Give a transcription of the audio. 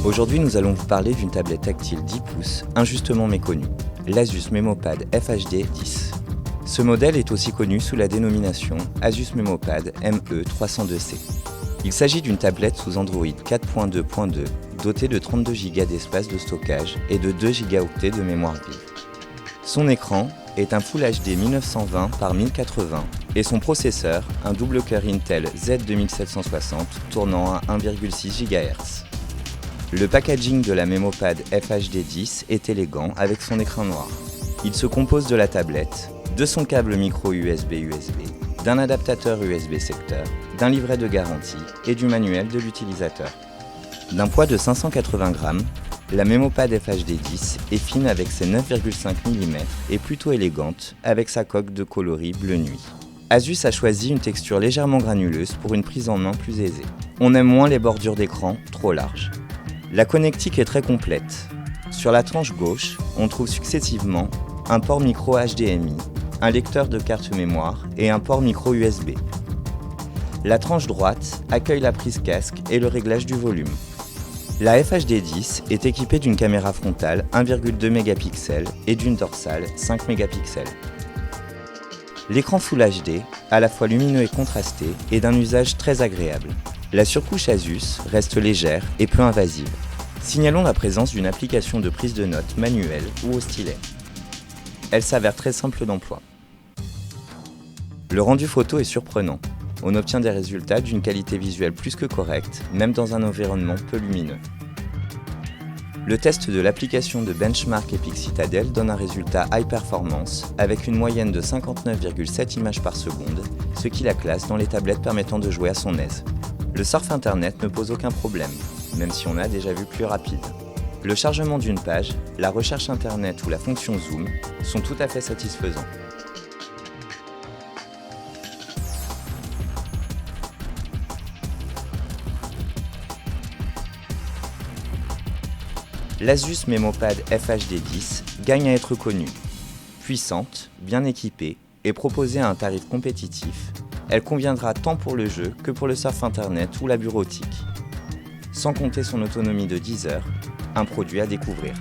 Aujourd'hui, nous allons vous parler d'une tablette tactile 10 pouces injustement méconnue, l'Asus MemoPad FHD 10. Ce modèle est aussi connu sous la dénomination Asus MemoPad ME302C. Il s'agit d'une tablette sous Android 4.2.2 dotée de 32 Go d'espace de stockage et de 2 Go de mémoire vive. Son écran est un Full HD 1920 par 1080 et son processeur un double cœur Intel Z2760 tournant à 1,6 GHz. Le packaging de la MemoPad FHD 10 est élégant avec son écran noir. Il se compose de la tablette, de son câble micro USB-USB, d'un adaptateur USB secteur, d'un livret de garantie et du manuel de l'utilisateur. D'un poids de 580 grammes, la MemoPad FHD 10 est fine avec ses 9,5 mm et plutôt élégante avec sa coque de coloris bleu nuit. Asus a choisi une texture légèrement granuleuse pour une prise en main plus aisée. On aime moins les bordures d'écran trop larges. La connectique est très complète. Sur la tranche gauche, on trouve successivement un port micro HDMI, un lecteur de carte mémoire et un port micro USB. La tranche droite accueille la prise casque et le réglage du volume. La FHD 10 est équipée d'une caméra frontale 1,2 mégapixels et d'une dorsale 5 mégapixels. L'écran Full HD, à la fois lumineux et contrasté, est d'un usage très agréable. La surcouche Asus reste légère et peu invasive. Signalons la présence d'une application de prise de notes manuelle ou au stylet. Elle s'avère très simple d'emploi. Le rendu photo est surprenant. On obtient des résultats d'une qualité visuelle plus que correcte, même dans un environnement peu lumineux. Le test de l'application de benchmark Epic Citadel donne un résultat high performance avec une moyenne de 59,7 images par seconde, ce qui la classe dans les tablettes permettant de jouer à son aise. Le surf internet ne pose aucun problème, même si on a déjà vu plus rapide. Le chargement d'une page, la recherche internet ou la fonction zoom sont tout à fait satisfaisants. L'Asus MemoPad FHD 10 gagne à être connue. Puissante, bien équipée et proposée à un tarif compétitif, elle conviendra tant pour le jeu que pour le surf internet ou la bureautique. Sans compter son autonomie de 10 heures, un produit à découvrir.